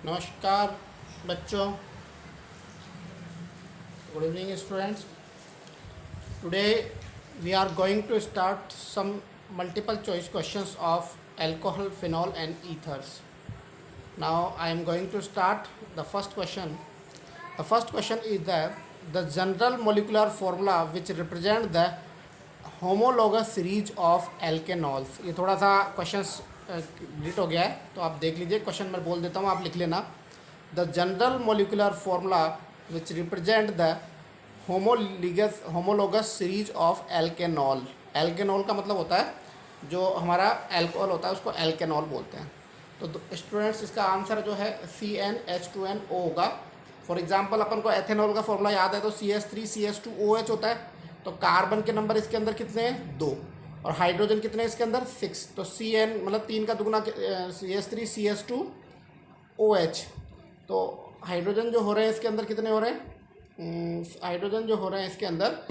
नमस्कार बच्चों, good evening students. Today we are going to start some multiple choice questions of alcohol, phenol and ethers. Now I am going to start the first question. The first question is the general molecular formula which represent the homologous series of alkanols. ये थोड़ा सा questions delete हो गया है तो आप देख लीजिए. क्वेश्चन मैं बोल देता हूँ, आप लिख लेना. The general molecular formula which represent the homologous series of alkanol. Alkanol का मतलब होता है जो हमारा एल्कोहल होता है उसको एल्केनॉल बोलते हैं. तो स्टूडेंट्स इसका आंसर जो है CnH2nO होगा. फॉर एग्जांपल अपन को एथेनॉल का फॉर्मूला याद है तो CH3CH2OH होता है. तो कार्बन के नंबर इसके अंदर कितने हैं? 2. और हाइड्रोजन कितने हैं इसके अंदर? 6. तो Cn मतलब 3 का दुगुना CH3CH2OH. तो हाइड्रोजन जो हो रहे हैं इसके अंदर कितने हो रहे हैं? हाइड्रोजन जो हो रहे हैं इसके अंदर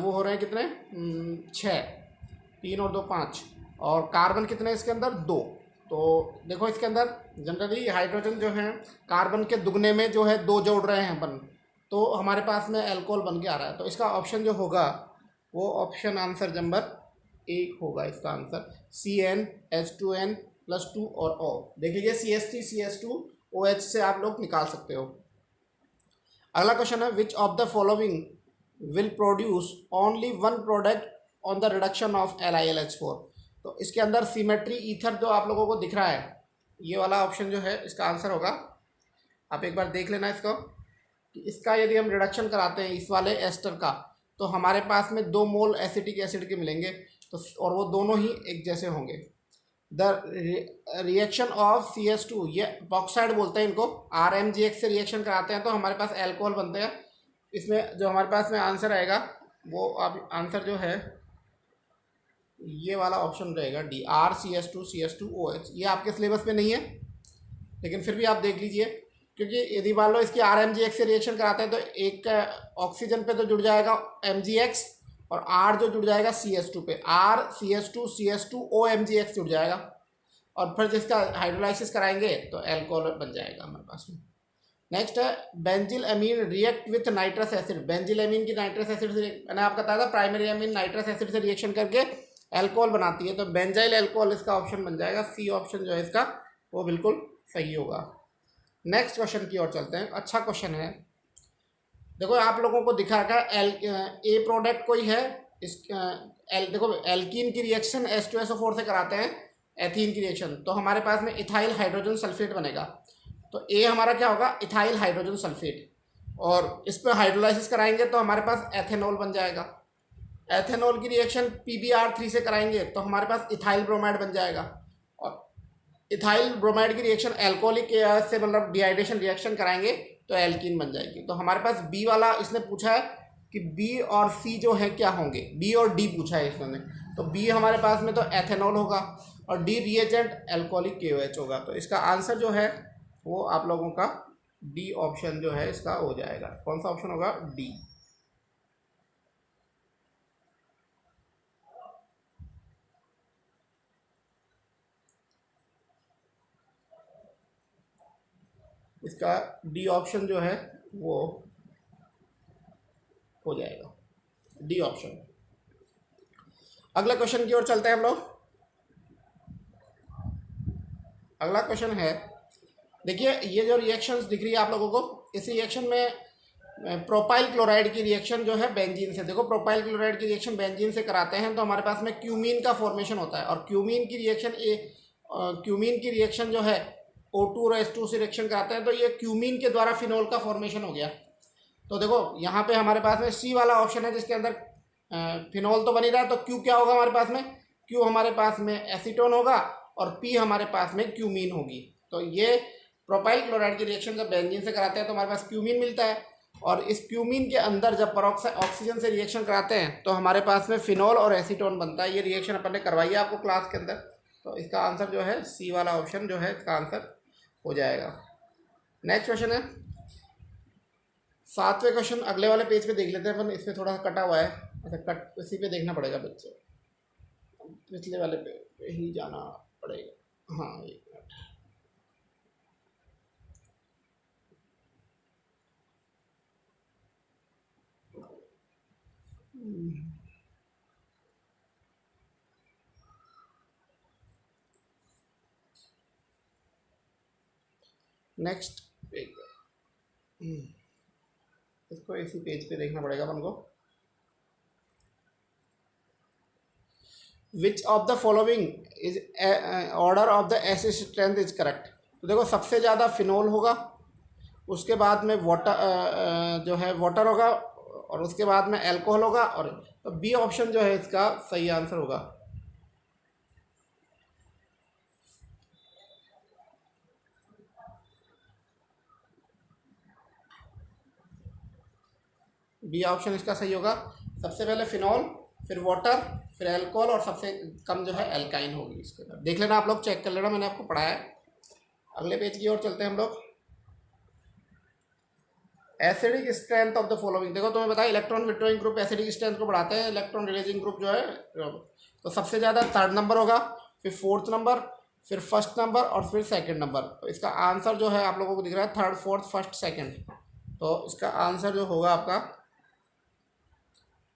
वो हो रहे हैं कितने? 6. 3 और 2 5. और कार्बन कितने इसके अंदर? 2. तो देखो इसके अंदर जनरली हाइड्रोजन जो है कार्बन के दुगने में जो है 2 जोड़ रहे हैं अपन, तो हमारे पास में अल्कोहल बन के आ रहा है. तो इसका ऑप्शन जो होगा वो ऑप्शन आंसर नंबर 1 होगा. इसका आंसर CnH2n+2 और O. देख लीजिए CH3CH2OH से आप लोग निकाल सकते हो. अगला क्वेश्चन है विच of the following will produce only one product on the reduction of LiLH4. तो इसके अंदर सिमेट्री ईथर जो आप लोगों को दिख रहा है, ये वाला ऑप्शन जो है इसका आंसर होगा. आप एक बार देख लेना इसको कि इसका यदि हम रिडक्शन कराते हैं इस वाले एस्टर का तो हमारे पास में 2 मोल एसिटिक एसिड के मिलेंगे. तो और वो दोनों ही एक जैसे होंगे. द रिएक्शन ऑफ CH2, ये बॉक्साइड बोलते हैं इनको, RMGX से रिएक्शन कराते हैं तो हमारे पास अल्कोहल बनते हैं. इसमें जो हमारे पास में आंसर आएगा वो अब आंसर जो है ये वाला ऑप्शन रहेगा D, RCH2CH2OH. ये आपके सिलेबस में नहीं है लेकिन फिर भी आप देख लीजिए, क्योंकि यदि मान लो इसकी RMGX से रिएक्शन कराते हैं तो एक ऑक्सीजन पे तो जुड़ जाएगा MgX और R जो जुड़ जाएगा CH2 पे, RCH2CH2OMgX जुड़ जाएगा. और फिर जिसका हाइड्रोलाइसिस कराएंगे तो अल्कोहल बन जाएगा हमारे पास में. नेक्स्ट है benzyl amine react with nitrous acid. Benzyl amine की नाइट्रस एसिड से, मैंने आपको बताया था प्राइमरी अमीन नाइट्रस एसिड से रिएक्शन करके अल्कोहल बनाती है. तो बेंजाइल अल्कोहल इसका ऑप्शन बन जाएगा. C ऑप्शन जो है इसका वो बिल्कुल सही होगा. नेक्स्ट क्वेश्चन की ओर चलते हैं. अच्छा क्वेश्चन है. देखो आप लोगों को दिखा रखा है ए प्रोडक्ट कोई है. इस देखो एल्कीन की रिएक्शन H2SO4 से कराते हैं एथीन की रिएक्शन, तो हमारे पास में इथाइल हाइड्रोजन सल्फेट बनेगा. तो ए हमारा क्या होगा? Ethyl hydrogen sulphate. और इस पर हाइड्रोलाइसिस कराएंगे तो हमारे पास एथेनॉल बन जाएगा. एथेनॉल की रिएक्शन PbR3 से कराएंगे तो हमारे पास इथाइल ब्रोमाइड बन जाएगा. और इथाइल ब्रोमाइड की रिएक्शन अल्कोहलिक से मतलब डिहाइड्रेशन रिएक्शन कराएंगे तो एल्कीन बन जाएगी. तो हमारे पास बी वाला इसने पूछा है कि बी और सी जो है क्या होंगे. बी और डी पूछा है इसने. तो बी हमारे पास में तो एथेनॉल होगा और डी रिएजेंट अल्कोहलिक KOH होगा. तो इसका आंसर जो है वो आप लोगों का डी ऑप्शन जो है इसका हो जाएगा. कौन सा ऑप्शन होगा? डी. इसका डी ऑप्शन जो है वो हो जाएगा. D option. अगला क्वेश्चन की ओर चलते हैं हम लोग. अगला क्वेश्चन है, देखिए ये जो रिएक्शंस दिख रही है आप लोगों को, इस रिएक्शन में प्रोपाइल क्लोराइड की रिएक्शन जो है बेंजीन से. देखो प्रोपाइल क्लोराइड की रिएक्शन बेंजीन से कराते हैं तो हमारे पास में क्यूमीन का फॉर्मेशन होता है. और क्यूमीन की रिएक्शन जो है O2 और H2 से रिएक्शन कराते हैं तो ये क्यूमीन के द्वारा फिनोल का फॉर्मेशन हो गया. तो देखो यहाँ पे हमारे पास में C वाला ऑप्शन है जिसके अंदर फिनोल तो बन ही रहा है. तो Q क्या होगा हमारे पास में? Q हमारे पास में एसीटोन होगा और P हमारे पास में क्यूमीन होगी. तो ये प्रोपाइल क्लोराइड की रिएक्शन जब बेंजीन से कराते हैं तो हमारे पास क्यूमीन मिलता है. और इस क्यूमीन के अंदर जब परोक्साइड ऑक्सीजन से रिएक्शन कराते हैं तो हमारे पास में फिनोल और एसीटोन बनता है. ये रिएक्शन अपन ने करवाई है आपको क्लास के अंदर. तो इसका आंसर जो है C वाला ऑप्शन जो है इसका आंसर हो जाएगा. नेक्स्ट क्वेश्चन है 7वें क्वेश्चन. अगले वाले पेज पे देख लेते हैं अपन. इसमें थोड़ा कटा हुआ है. अच्छा कट इसी पे देखना पड़ेगा बच्चे. पिछले वाले पे ही जाना पड़ेगा. हाँ एक मिनट. नेक्स्ट इसको इसी पेज पे देखना पड़ेगा अपन को। विच of the following is order of the acid strength is correct. तो देखो सबसे ज़्यादा फिनोल होगा, उसके बाद में वाटर जो है वाटर होगा, और उसके बाद में अल्कोहल होगा, और तो बी ऑप्शन जो है इसका सही आंसर होगा। बी ऑप्शन इसका सही होगा। सबसे पहले फिनॉल, फिर वाटर, फिर अल्कोहल, और सबसे कम जो है एल्काइन होगी। इसके बाद देख लेना आप लोग, चेक कर लेना, मैंने आपको पढ़ाया है। अगले पेज की ओर चलते हैं हम लोग। Acidic strength of the following. देखो तुम्हें बताया electron withdrawing group acidic strength को बढ़ाते हैं, इलेक्ट्रॉन रिलीजिंग ग्रुप जो है तो सबसे ज़्यादा थर्ड नंबर होगा, फिर फोर्थ नंबर, फिर फर्स्ट नंबर, और फिर सेकंड नंबर। तो इसका आंसर जो है आप लोगों को दिख रहा है थर्ड, फोर्थ, फर्स्ट, सेकंड। तो इसका आंसर जो होगा आपका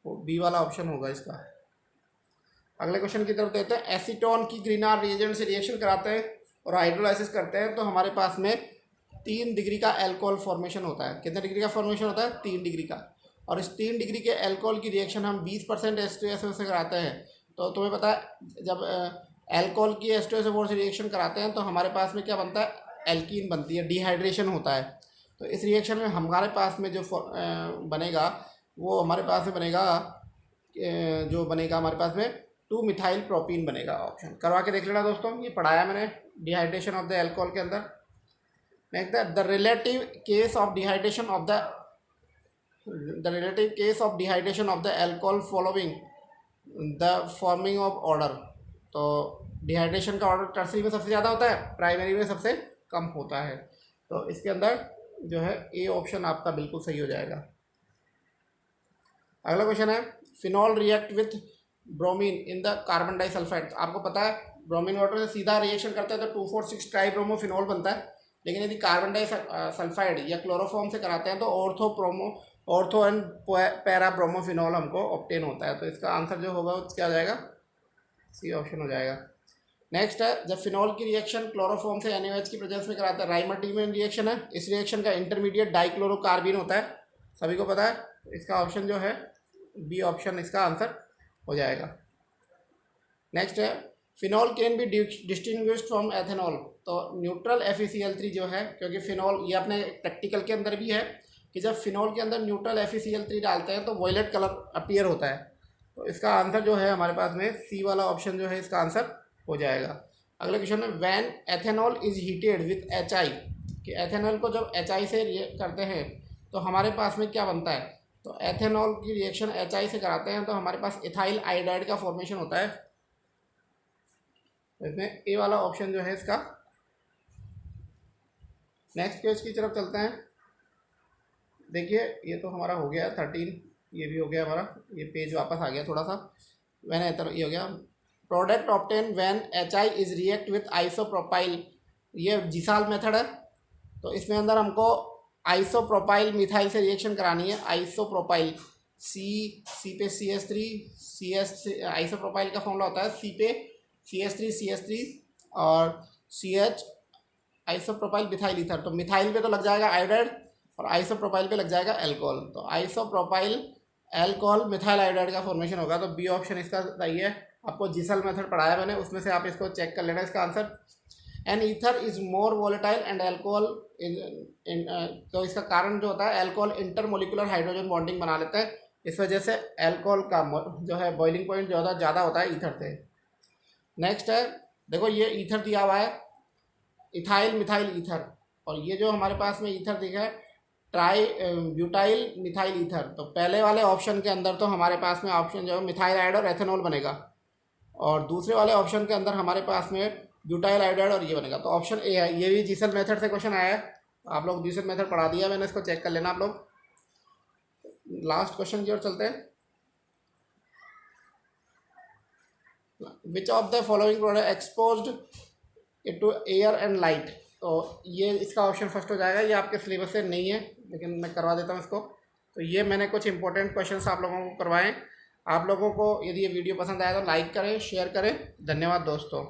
वो बी वाला ऑप्शन होगा इसका। अगले क्वेश्चन की तरफ देते हैं। एसीटोन की ग्रीनहाउस रिएजेंट से रिएक्शन कराते हैं और हाइड्रोलाइसिस करते हैं, तो हमारे पास में 3 डिग्री का अल्कोहल फॉर्मेशन होता है। कितने डिग्री का फॉर्मेशन होता है? 3 डिग्री का। और इस 3 डिग्री के अल्कोहल की रिएक्शन हम 20% H2SO से कराते हैं। तो तुम्हें पता है जब अल्कोहल की H2SO4 से रिएक्शन कराते हैं तो हमारे पास में क्या बनता है? एल्कीन बनती है, डिहाइड्रेशन होता है। तो इस रिएक्शन में हमारे पास में जो बनेगा वो हमारे पास में बनेगा, जो बनेगा हमारे पास में 2 मिथाइल प्रोपीन बनेगा। ऑप्शन करवा के देख लेना दोस्तों, ये पढ़ाया मैंने डिहाइड्रेशन ऑफ द अल्कोहल के अंदर। Next the relative case of dehydration of the alcohol following the forming of order. तो डिहाइड्रेशन का ऑर्डर टर्सरी में सबसे ज़्यादा होता है, प्राइमरी में सबसे कम होता है। तो इसके अंदर जो है ए ऑप्शन आपका बिल्कुल सही हो जाएगा। अगला क्वेश्चन है phenol react with bromine in the carbon disulphide. आपको पता है ब्रोमीन वाटर से सीधा रिएक्शन करता है तो 2,4,6 ट्राइब्रोमोफिनॉल बनता है। लेकिन यदि कार्बन डाइसल्फाइड या क्लोरोफॉर्म से कराते हैं तो ऑर्थो एंड पैरा ब्रोमोफिनॉल हमको ऑब्टेन होता है। तो इसका आंसर जो होगा क्या हो जाएगा? सी ऑप्शन हो जाएगा। नेक्स्ट है जब फिनॉल की रिएक्शन क्लोरोफॉर्म से NaOH की प्रेजेंस में कराते हैं, राइमर्टिवियन रिएक्शन है। इस रिएक्शन का इंटरमीडिएट डाइक्लोरोकार्बिन होता है, सभी को पता है। इसका ऑप्शन जो है बी ऑप्शन इसका आंसर हो जाएगा। नेक्स्ट है phenol can be distinguished from ethanol. तो न्यूट्रल FeCl3 जो है, क्योंकि फिनॉल ये अपने प्रैक्टिकल के अंदर भी है कि जब फिनॉल के अंदर न्यूट्रल FeCl3 डालते हैं तो वॉयलेट कलर अपीयर होता है। तो इसका आंसर जो है हमारे पास में सी वाला ऑप्शन जो है इसका आंसर हो जाएगा। अगले क्वेश्चन में when ethanol is heated with HI, कि एथेनॉल को जब HI से करते हैं तो हमारे पास में क्या बनता है? तो एथेनॉल की रिएक्शन HI से कराते हैं तो हमारे पास इथाइल आयोडाइड का फॉर्मेशन होता है। इसमें ए वाला ऑप्शन जो है इसका। नेक्स्ट पेज की तरफ चलते हैं। देखिए ये तो हमारा हो गया 13, ये भी हो गया हमारा, ये पेज वापस आ गया थोड़ा सा। ये हो गया product obtain when HI is react with isopropyl. ये जीसाल मेथड है। तो इसमें अंदर हमको आइसोप्रोपाइल मिथाइल से रिएक्शन करानी है। आइसोप्रोपाइल सी पे CH3 आइसोप्रोपाइल का फॉर्मूला होता है C पे CH3 और CH आइसोप्रोपाइल मिथाइल ईथर। तो मिथाइल पे तो लग जाएगा आयोडाइड और आइसोप्रोपाइल पे लग जाएगा अल्कोहल। तो आइसोप्रोपाइल अल्कोहल मिथाइल आयोडाइड का फॉर्मेशन होगा। तो बी ऑप्शन इसका सही है। आपको जीसल मेथड पढ़ाया मैंने, उसमें से आप इसको चेक कर लेना इसका answer. An ether is more volatile and alcohol तो इसका कारण जो होता है अल्कोहल इंटरमोलिकुलर हाइड्रोजन बॉन्डिंग बना लेते हैं। इस वजह से अल्कोहल का जो है बॉइलिंग पॉइंट ज़्यादा होता है ईथर से। नेक्स्ट है देखो ये ईथर दिया हुआ है, इथाइल मिथाइल ईथर, और ये जो हमारे पास में ईथर दिखा है ब्यूटाइल मिथाइल ईथर। तो पहले वाले ऑप्शन के अंदर तो हमारे पास में ऑप्शन जो है मिथाइल आयोडाइड और एथेनॉल बनेगा, और दूसरे वाले ऑप्शन के अंदर हमारे पास में ब्यूटाइल आयोडाइड और ये बनेगा। तो ऑप्शन ए है। ये भी जीसल मेथड से क्वेश्चन आया है, आप लोग जीसल मेथड पढ़ा दिया मैंने, इसको चेक कर लेना आप लोग। लास्ट क्वेश्चन की ओर चलते हैं। Which of the following product exposed to air and light. तो ये इसका ऑप्शन फर्स्ट हो जाएगा। ये आपके सिलेबस से नहीं है लेकिन मैं करवा देता हूँ इसको। तो ये मैंने कुछ इंपॉर्टेंट क्वेश्चंस आप लोगों को करवाएं। आप लोगों को यदि ये वीडियो पसंद आया तो लाइक करें, शेयर करें। धन्यवाद दोस्तों।